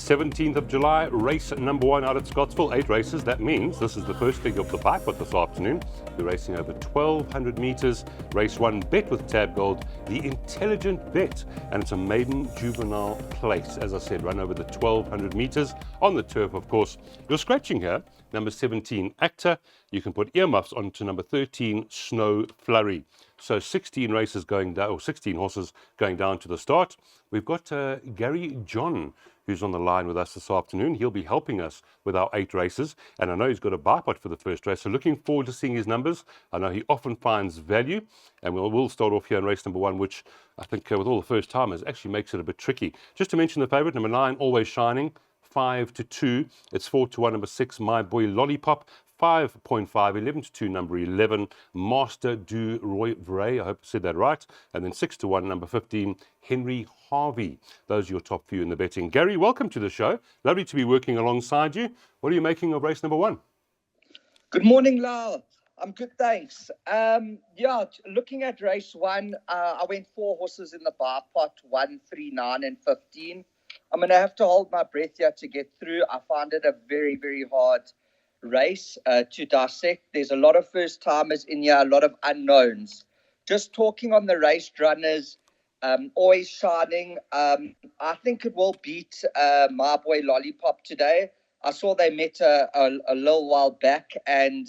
17th of July, race number 1 out at Scottsville, 8 races. That means this is the first leg of the bipod this afternoon. We're racing over 1,200 meters. Race 1, bet with Tab Gold, the intelligent bet. And it's a maiden juvenile place. As I said, run over the 1,200 meters on the turf, of course. You're scratching here, number 17, Actor. You can put earmuffs onto number 13, Snow Flurry. So 16 races going down, or 16 horses going down to the start. We've got Gary John, who's on the line with us this afternoon. He'll be helping us with our 8 races, and I know he's got a bipod for the first race, so looking forward to seeing his numbers. I know he often finds value, and we'll start off here in race number 1, which I think with all the first timers actually makes it a bit tricky. Just to mention the favourite, number 9, Always Shining, 5-2. It's 4-1, number 6, My Boy Lollipop. 5.5, 11-2, number 11, Master du Roy Vray, I hope I said that right, and then 6-1, number 15, Henry Harvey. Those are your top few in the betting. Gary, welcome to the show. Lovely to be working alongside you. What are you making of race number 1? Good morning, Lal. I'm good, thanks. Looking at race 1, I went 4 horses in the bar pot, 1, 3, 9, and 15. I'm going to have to hold my breath here to get through. I found it a very, very hard race to dissect. There's a lot of first timers in here, a lot of unknowns. Just talking on the race runners, Always Shining, I think it will beat My Boy Lollipop today. I saw they met a little while back, and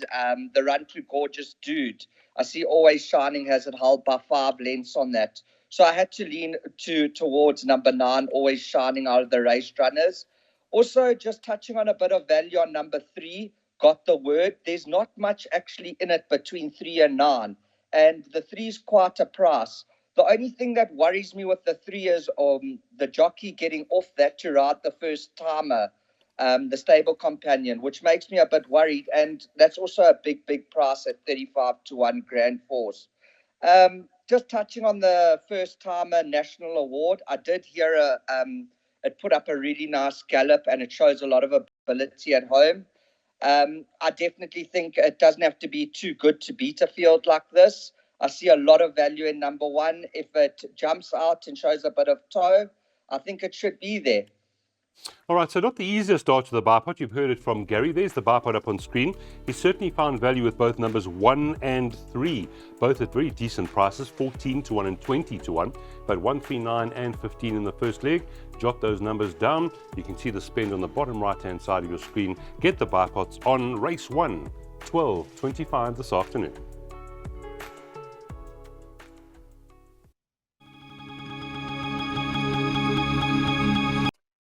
the run to Gorgeous Dude, I see Always Shining has it held by 5 lengths on that. So I had to lean towards number 9, Always Shining, out of the race runners. Also, just touching on a bit of value on number 3, Got the Word. There's not much actually in it between 3 and 9, and the 3 is quite a price. The only thing that worries me with the 3 is the jockey getting off that to ride the first timer, the Stable Companion, which makes me a bit worried, and that's also a big price at 35-1 Grand Force. Just touching on the first timer national award, I did hear it put up a really nice gallop, and it shows a lot of ability at home. I definitely think it doesn't have to be too good to beat a field like this. I see a lot of value in number 1. If it jumps out and shows a bit of toe, I think it should be there. All right, so not the easiest start to the bipod. You've heard it from Gary. There's the bipod up on screen. He certainly found value with both numbers 1 and 3, both at very decent prices, 14-1 and 20-1, but 1, 3, 9 and 15 in the first leg. Jot those numbers down. You can see the spend on the bottom right-hand side of your screen. Get the bipods on race 1, 12:25 this afternoon.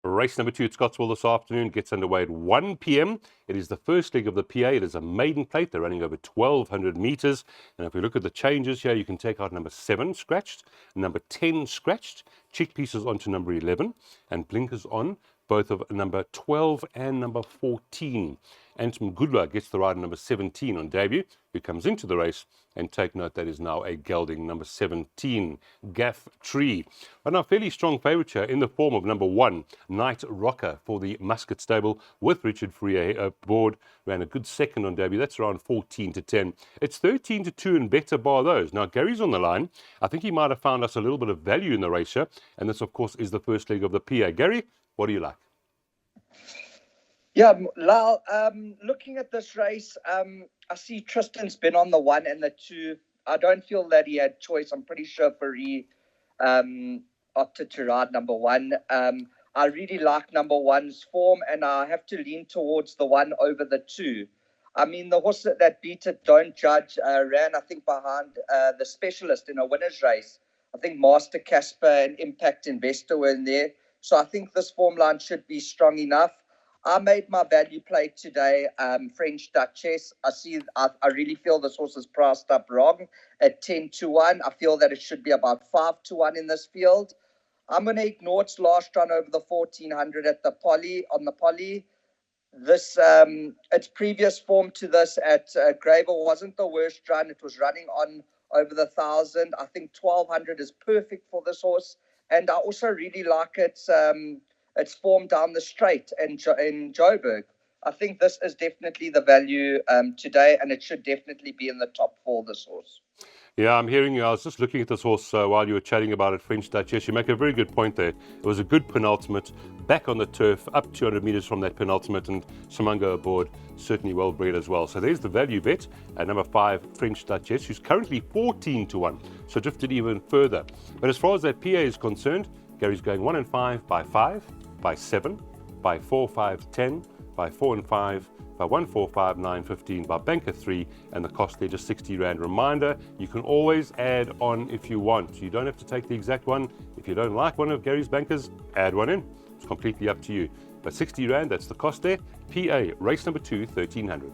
Race number 2 at Scottsville this afternoon gets underway at 1 p.m. It is the first leg of the PA. It is a maiden plate. They're running over 1,200 meters. And if we look at the changes here, you can take out number 7 scratched, number 10 scratched, cheek pieces onto number 11, and blinkers on both of number 12 and number 14. Anton Goodler gets the rider number 17 on debut, who comes into the race, and take note that is now a gelding, number 17, Gaff Tree. But now fairly strong favourite here in the form of number 1, Night Rocker, for the Muscat stable with Richard Freer aboard. Ran a good second on debut. That's around 14-10. It's 13-2 and better bar those. Now Gary's on the line. I think he might have found us a little bit of value in the race here, and this of course is the first leg of the PA. Gary, what do you like? Yeah, Lal, looking at this race, I see Tristan's been on the 1 and the 2. I don't feel that he had choice. I'm pretty sure Farid opted to ride number 1. I really like number 1's form, and I have to lean towards the 1 over the 2. I mean, the horse that beat it, Don't Judge, ran, I think, behind the Specialist in a winner's race. I think Master Casper and Impact Investor were in there. So I think this form line should be strong enough. I made my value play today, French Duchess. I really feel this horse is priced up wrong at 10-1. I feel that it should be about 5-1 in this field. I'm going to ignore its last run over the 1400 at the Poly, on the Poly. This, its previous form to this at Gravel wasn't the worst run. It was running on over the 1000. I think 1200 is perfect for this horse. And I also really like its form down the straight in Joburg. I think this is definitely the value today, and it should definitely be in the top 4, this horse. Yeah, I'm hearing you. I was just looking at this horse while you were chatting about it, French Duchess. You make a very good point there. It was a good penultimate, back on the turf, up 200 metres from that penultimate, and Simango aboard, certainly well bred as well. So there's the value bet at number 5, French Duchess, who's currently 14 to 1, so drifted even further. But as far as that PA is concerned, Gary's going 1 and 5 by 5, by 7, by 4, 5, 10, by 4 and 5, by 1, 4, 5, 9, 15, by banker 3, and the cost there just 60 Rand. Reminder, you can always add on if you want. You don't have to take the exact one. If you don't like one of Gary's bankers, add one in. It's completely up to you. But 60 Rand, that's the cost there. PA, race number 2, 1300.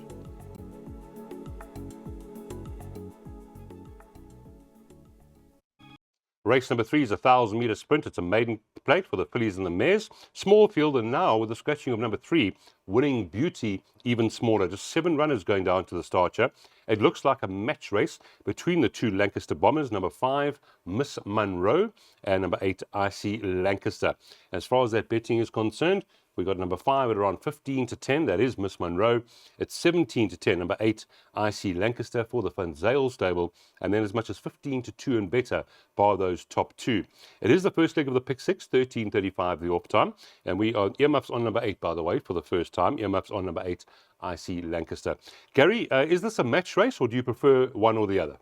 Race number 3 is a 1,000-metre sprint. It's a maiden plate for the fillies and the mares. Small field, and now with the scratching of number 3, Winning Beauty, even smaller. Just 7 runners going down to the starter. It looks like a match race between the 2 Lancaster Bombers, number 5, Miss Monroe, and number 8, IC Lancaster. As far as that betting is concerned, we got number 5 at around 15 to 10. That is Miss Monroe. It's 17 to 10. Number 8, IC Lancaster for the Van Zyl stable. And then as much as 15 to 2 and better, bar those top 2. It is the first leg of the pick 6, 13:35 the off time. And we are earmuffs on number 8, by the way, for the first time. Earmuffs on number 8, IC Lancaster. Gary, is this a match race, or do you prefer one or the other?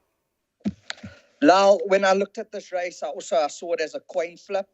Lal, when I looked at this race, I saw it as a coin flip.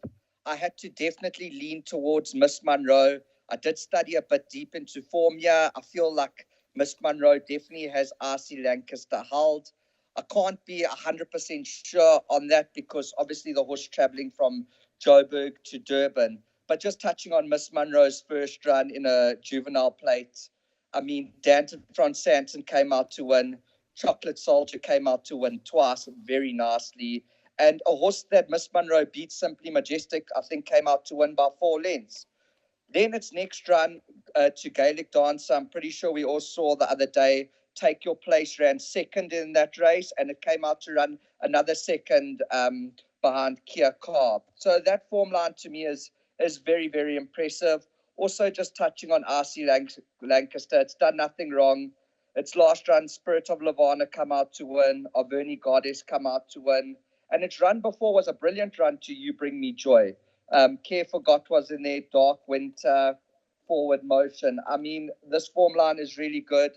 I had to definitely lean towards Miss Monroe. I did study a bit deep into form here. I feel like Miss Monroe definitely has RC Lancaster held. I can't be 100% sure on that because obviously the horse travelling from Joburg to Durban. But just touching on Miss Monroe's first run in a juvenile plate, I mean, Danton Franz Sanson came out to win. Chocolate Soldier came out to win twice very nicely. And a horse that Miss Monroe beat, Simply Majestic, I think came out to win by 4 lengths. Then its next run to Gaelic Dancer, I'm pretty sure we all saw the other day, Take Your Place ran second in that race, and it came out to run another second behind Kia Carb. So that form line to me is very, very impressive. Also, just touching on RC Lancaster, it's done nothing wrong. Its last run, Spirit of Lavana come out to win, Averni Goddess come out to win. And its run before was a brilliant run to You Bring Me Joy. Care Forgot was in there, Dark Winter, Forward Motion. I mean, this form line is really good.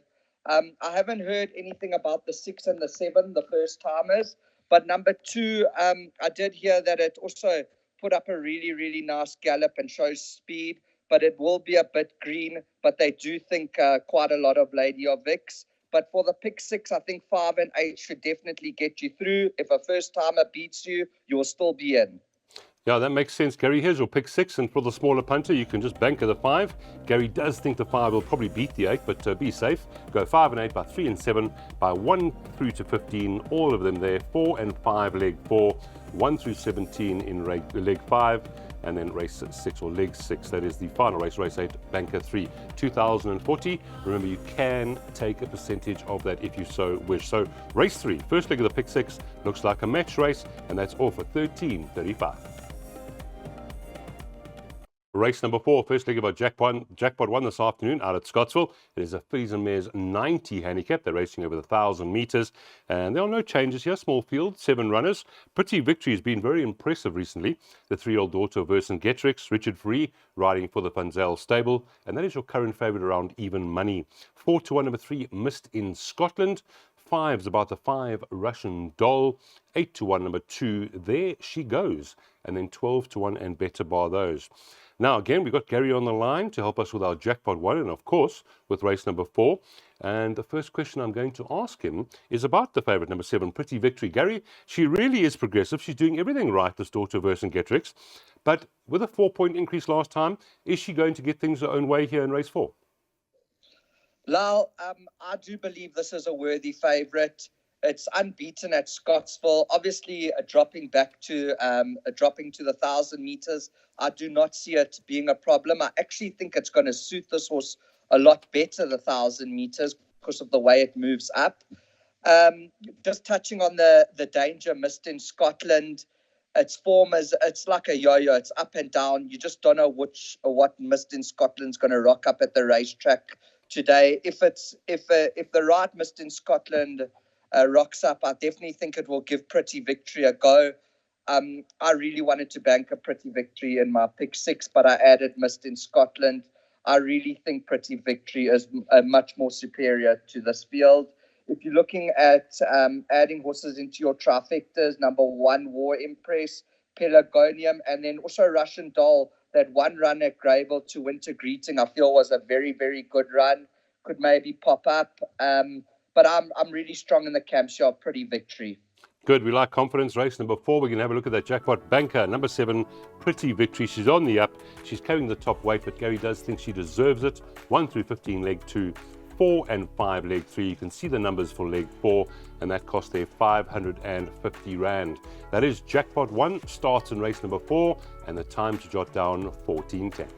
I haven't heard anything about the 6 and the 7, the first timers. But number 2, I did hear that it also put up a really, really nice gallop and shows speed. But it will be a bit green. But they do think quite a lot of Lady of Vix. But for the pick 6, I think 5 and 8 should definitely get you through. If a first-timer beats you, you will still be in. Yeah, that makes sense, Gary. Here's your pick 6, and for the smaller punter, you can just banker the 5. Gary does think the 5 will probably beat the 8, but be safe. Go 5 and 8 by 3 and 7, by 1 through to 15, all of them there. 4 and 5, leg 4, 1 through 17 in leg 5. And then race 6 or leg 6, that is the final race, race 8, banker 3, 2,040. Remember, you can take a percentage of that if you so wish. So race 3, first leg of the pick 6, looks like a match race, and that's all for 13:35. Race number 4, first leg of our jackpot 1 this afternoon out at Scottsville. It is a fillies and mares 90 handicap. They're racing over 1,000 metres. And there are no changes here. Small field, 7 runners. Pretty Victory has been very impressive recently. The 3-year-old daughter of Vercingetorix, Richard Free, riding for the Van Zyl stable. And that is your current favourite around even money. 4 to 1, number 3, Missed in Scotland. 5's about the 5, Russian Doll. 8 to 1, number 2, There She Goes. And then 12 to 1 and better bar those. Now, again, we've got Gary on the line to help us with our jackpot 1 and, of course, with race number 4. And the first question I'm going to ask him is about the favourite, number 7, Pretty Victory. Gary, she really is progressive. She's doing everything right, this daughter of Vercingetorix. But with a 4-point increase last time, is she going to get things her own way here in race 4? Lal, I do believe this is a worthy favourite. It's unbeaten at Scottsville. Obviously, dropping to the 1,000 metres, I do not see it being a problem. I actually think it's going to suit this horse a lot better, the 1,000 metres, because of the way it moves up. Just touching on the danger Missed in Scotland, its form it's like a yo-yo. It's up and down. You just don't know what Missed in Scotland's going to rock up at the racetrack today. If the right Missed in Scotland rocks up. I definitely think it will give Pretty Victory a go. I really wanted to bank a Pretty Victory in my pick 6, but I added Mist in Scotland. I really think Pretty Victory is much more superior to this field. If you're looking at adding horses into your trifectas, number 1, War Empress, Pelargonium, and then also Russian Doll, that one run at Grable to Winter Greeting, I feel was a very, very good run. Could maybe pop up. But I'm really strong in the camp share of Pretty Victory. Good. We like confidence. Race number 4. We're going to have a look at that jackpot banker. Number 7, Pretty Victory. She's on the up. She's carrying the top weight, but Gary does think she deserves it. 1 through 15, leg 2. 4 and 5, leg 3. You can see the numbers for leg 4, and that cost there 550 Rand. That is jackpot 1, starts in race number 4, and the time to jot down 14:10.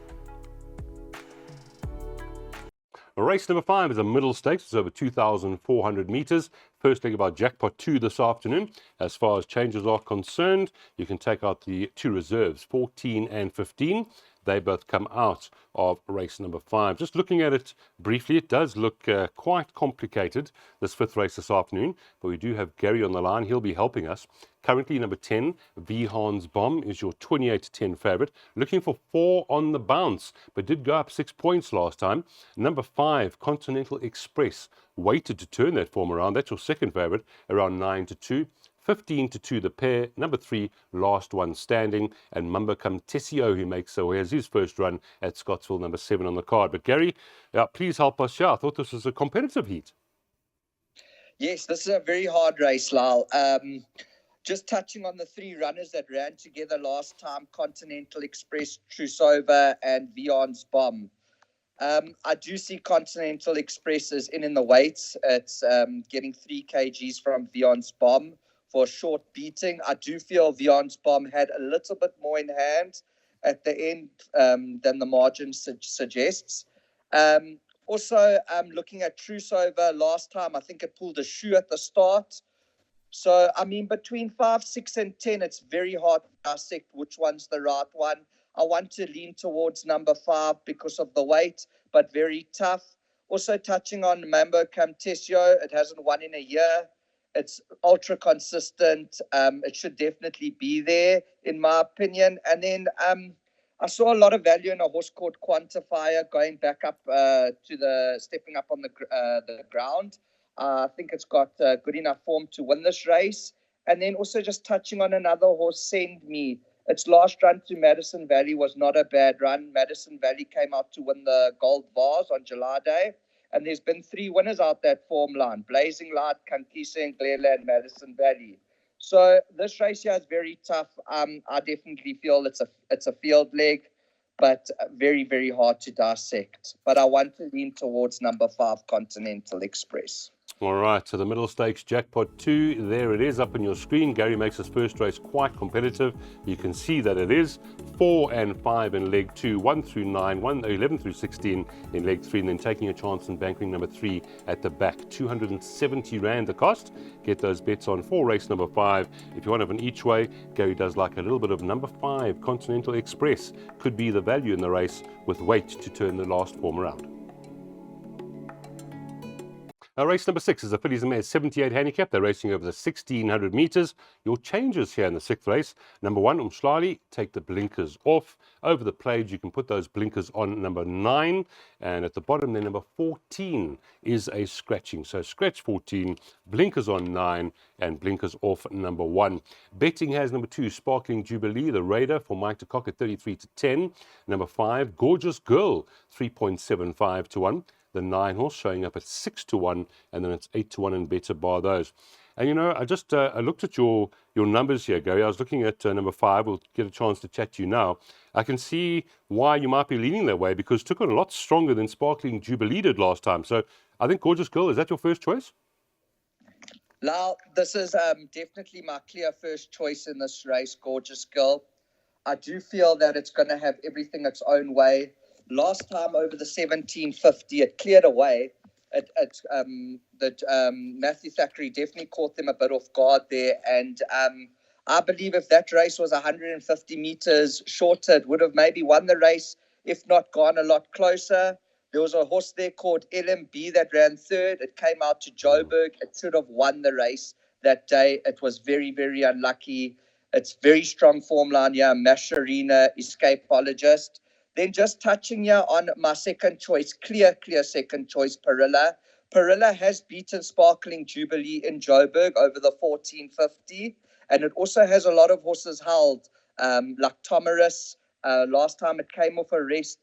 Race number 5 is a middle stakes. It's over 2,400 meters. First leg about jackpot 2 this afternoon. As far as changes are concerned, you can take out the 2 reserves, 14 and 15. They both come out of race number 5. Just looking at it briefly, it does look quite complicated, this 5th race this afternoon. But we do have Gary on the line. He'll be helping us. Currently, number 10, Vihan's Bomb, is your 28-10 favorite. Looking for 4 on the bounce, but did go up 6 points last time. Number 5, Continental Express, waited to turn that form around. That's your second favorite, around 9-2. 15-2 the pair. Number 3, Last One Standing, and Mumba Tessio, who makes so has his first run at Scottsville, number 7 on the card. But Gary, please help us. I thought this was a competitive heat. Yes, this is a very hard race, Lyle. Just touching on the 3 runners that ran together last time, Continental Express, Trusova, and Vihan's Bomb. I do see Continental Express is in the weights. It's getting 3 kgs from Vihan's Bomb for a short beating. I do feel Vihan's Bomb had a little bit more in hand at the end than the margin suggests. Also, looking at Trusova last time, I think it pulled a shoe at the start. So, I mean, between 5, 6, and 10, it's very hard to dissect which one's the right one. I want to lean towards number 5 because of the weight, but very tough. Also, touching on Mambo Camtesio, it hasn't won in a year. It's ultra consistent. It should definitely be there, in my opinion. And then I saw a lot of value in a horse called Quantifier going back up stepping up on the ground. I think it's got good enough form to win this race. And then also just touching on another horse, Send Me. Its last run to Madison Valley was not a bad run. Madison Valley came out to win the Gold Vase on July Day. And there's been 3 winners out that form line: Blazing Light, Kankisa, and Glearland, Madison Valley. So this race here is very tough. I definitely feel it's a field leg, but very, very hard to dissect. But I want to lean towards number 5, Continental Express. All right, so the middle stakes jackpot 2, there it is up on your screen. Gary makes his first race quite competitive. You can see that it is 4 and 5 in leg 2, 1 through 9, 11 through 16 in leg 3, and then taking a chance in banking number 3 at the back. 270 Rand the cost. Get those bets on for race number 5. If you want to have an each way, Gary does like a little bit of number 5, Continental Express. Could be the value in the race with weight to turn the last form around. Race number 6 is a fillies and mares 78 handicap. They're racing over the 1,600 meters. Your changes here in the 6th race. Number 1, Umslali, take the blinkers off. Over the plate, you can put those blinkers on number 9. And at the bottom there, number 14 is a scratching. So scratch 14, blinkers on 9, and blinkers off number 1. Betting has number 2, Sparkling Jubilee, the Raider for Mike de Kock at 33-10. Number 5, Gorgeous Girl, 3.75 to 1. The 9 horse showing up at 6-1, and then it's 8-1 and better bar those. And you know, I just I looked at your numbers here, Gary. I was looking at number 5. We'll get a chance to chat to you now. I can see why you might be leaning that way, because it took on a lot stronger than Sparkling Jubilee did last time. So I think Gorgeous Girl, is that your first choice? Now, this is definitely my clear first choice in this race, Gorgeous Girl. I do feel that it's going to have everything its own way. Last time over the 1750, it cleared away. Matthew Thackeray definitely caught them a bit off guard there. And I believe if that race was 150 meters shorter, it would have maybe won the race, if not gone a lot closer. There was a horse there called LMB that ran third. It came out to Joburg. It should have won the race that day. It was very, very unlucky. It's very strong form line here. Masharina, Escapologist. Then just touching here on my second choice, clear second choice, Perilla. Perilla has beaten Sparkling Jubilee in Joburg over the 1450. And it also has a lot of horses held, like Tomarus. Last time it came off a rest,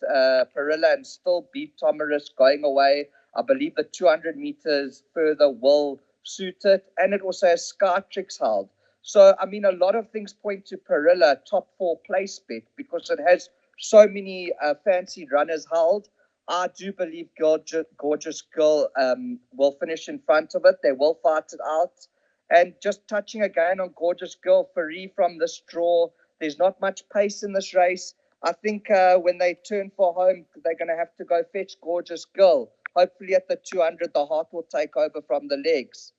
Perilla, and still beat Tomarus going away. I believe the 200 meters further will suit it. And it also has Skytrix held. So, I mean, a lot of things point to Perilla, top 4 place bet, because it has so many fancy runners held. I do believe Gorgeous Girl will finish in front of it. They will fight it out. And just touching again on Gorgeous Girl, free from this draw, there's not much pace in this race. I think when they turn for home, they're going to have to go fetch Gorgeous Girl. Hopefully at the 200, the heart will take over from the legs.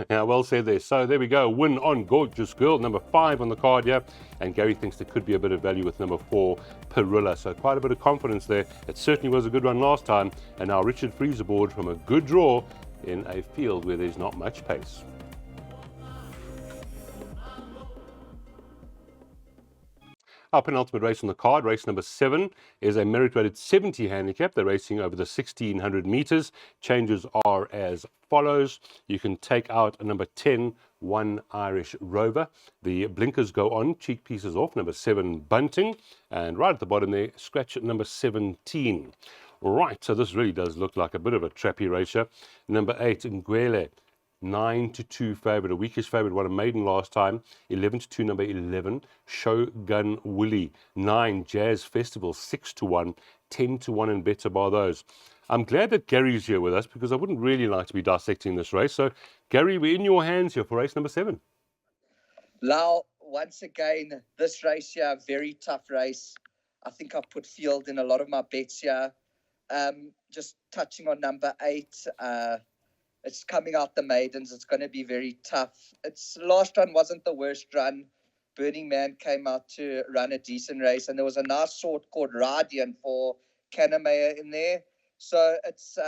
Yeah, well said there. So there we go. Win on Gorgeous Girl, number 5 on the card here. And Gary thinks there could be a bit of value with number 4, Perilla. So quite a bit of confidence there. It certainly was a good run last time. And now Richard Freeze aboard from a good draw in a field where there's not much pace. Our penultimate race on the card, race number 7, is a merit-rated 70 handicap. They're racing over the 1600 meters. Changes are as follows. You can take out number 10, One Irish Rover. The blinkers go on, cheek pieces off, number 7, Bunting. And right at the bottom there, scratch at number 17. Right, so this really does look like a bit of a trappy race here. Number 8, Ngwele. 9-2 favourite, a weakish favourite, won a maiden last time. 11-2, number 11, Shogun Willie. 9, Jazz Festival, 6-1, 10-1 and better by those. I'm glad that Gary's here with us because I wouldn't really like to be dissecting this race. So, Gary, we're in your hands here for race number 7. Lau, once again, this race here, very tough race. I think I've put field in a lot of my bets here. Just touching on number 8, it's coming out the maidens. It's going to be very tough. Its last run wasn't the worst run. Burning Man came out to run a decent race, and there was a nice sort called Radian for Kanemayer in there. So it's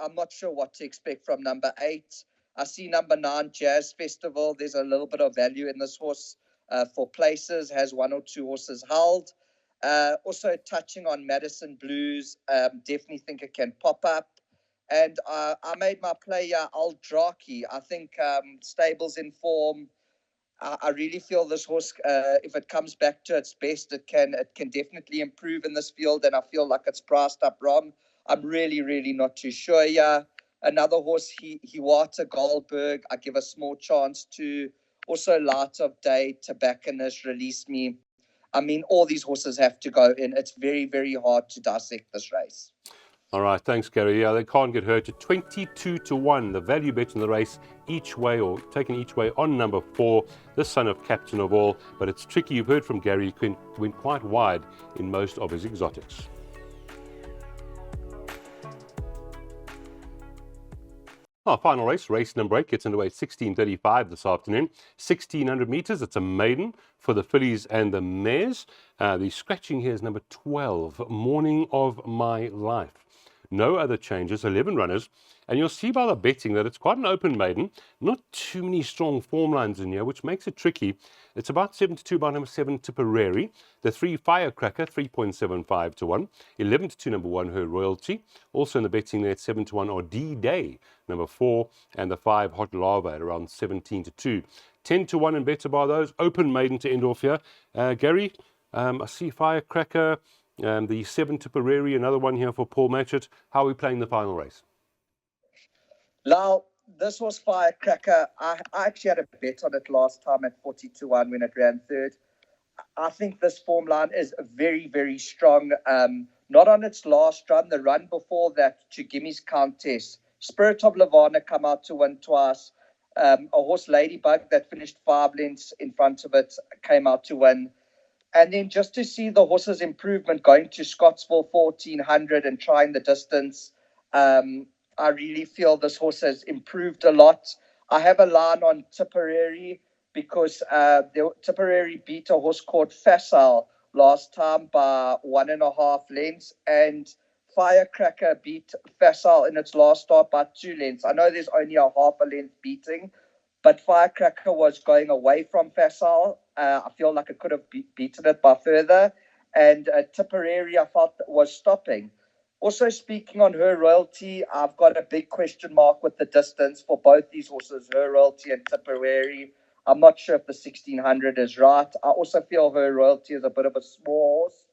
I'm not sure what to expect from number 8. I see number 9, Jazz Festival. There's a little bit of value in this horse for places. Has 1 or 2 horses held. Also touching on Madison Blues. Definitely think it can pop up. And I made my player Aldraki. I think stable's in form. I really feel this horse, if it comes back to its best, it can definitely improve in this field. And I feel like it's priced up wrong. I'm really not too sure. Yeah, another horse, Hiwata Goldberg. I give a small chance to. Also, Light of Day, Tobacconist, Release Me. I mean, all these horses have to go in. It's very hard to dissect this race. All right, thanks, Gary. Yeah, they can't get hurt. 22-1, the value bet in the race each way, or taken each way on number 4, the son of Captain of All. But it's tricky. You've heard from Gary. He went quite wide in most of his exotics. Our final race, race number 8, gets underway at 16:35 this afternoon. 1600 meters. It's a maiden for the fillies and the mares. The scratching here is number 12, Morning of My Life. No other changes, 11 runners. And you'll see by the betting that it's quite an open maiden. Not too many strong form lines in here, which makes it tricky. It's about 7-2 by number 7, Tipperary. The 3, Firecracker, 3.75-1. 11-2, number 1, Her Royalty. Also in the betting there, 7-1, or D-Day, number 4. And the 5, Hot Lava, at around 17-2. 10-1 and better by those. Open maiden to end off here. Gary, I see Firecracker. The 7, Tipperary, another one here for Paul Matchett. How are we playing the final race? Now, this was Firecracker. I actually had a bet on it last time at 40-1 when it ran third. I think this form line is very strong. Not on its last run. The run before that, to Gimmy's Countess. Spirit of Lavana come out to win twice. A horse, Ladybug, that finished 5 lengths in front of it, came out to win. And then just to see the horse's improvement going to Scottsville 1400 and trying the distance, I really feel this horse has improved a lot. I have a line on Tipperary because Tipperary beat a horse called Facile last time by 1.5 lengths. And Firecracker beat Facile in its last start by 2 lengths. I know there's only a half a length beating, but Firecracker was going away from Facile. I feel like it could have beaten it by further. And Tipperary, I felt, was stopping. Also, speaking on Her Royalty, I've got a big question mark with the distance for both these horses, Her Royalty and Tipperary. I'm not sure if the 1600 is right. I also feel Her Royalty is a bit of a small horse.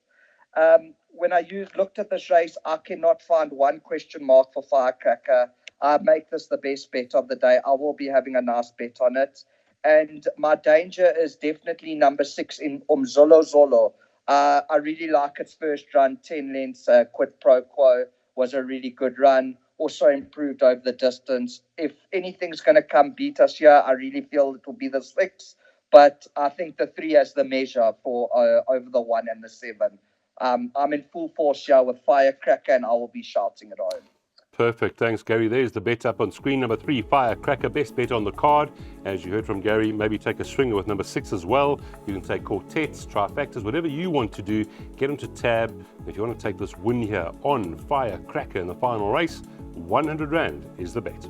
When I looked at this race, I cannot find one question mark for Firecracker. I make this the best bet of the day. I will be having a nice bet on it. And my danger is definitely number 6 in Umzolo Zolo. I really like its first run, 10 lengths, quid pro quo, was a really good run. Also improved over the distance. If anything's going to come beat us here, I really feel it will be the 6. But I think the 3 has the measure for over the 1 and the 7. I'm in full force here with Firecracker, and I will be shouting it home. Perfect. Thanks, Gary. There's the bet up on screen. Number 3, Firecracker, best bet on the card. As you heard from Gary, maybe take a swinger with number 6 as well. You can take quartets, trifectas, whatever you want to do. Get them to tab. If you want to take this win here on Firecracker in the final race, 100 Rand is the bet.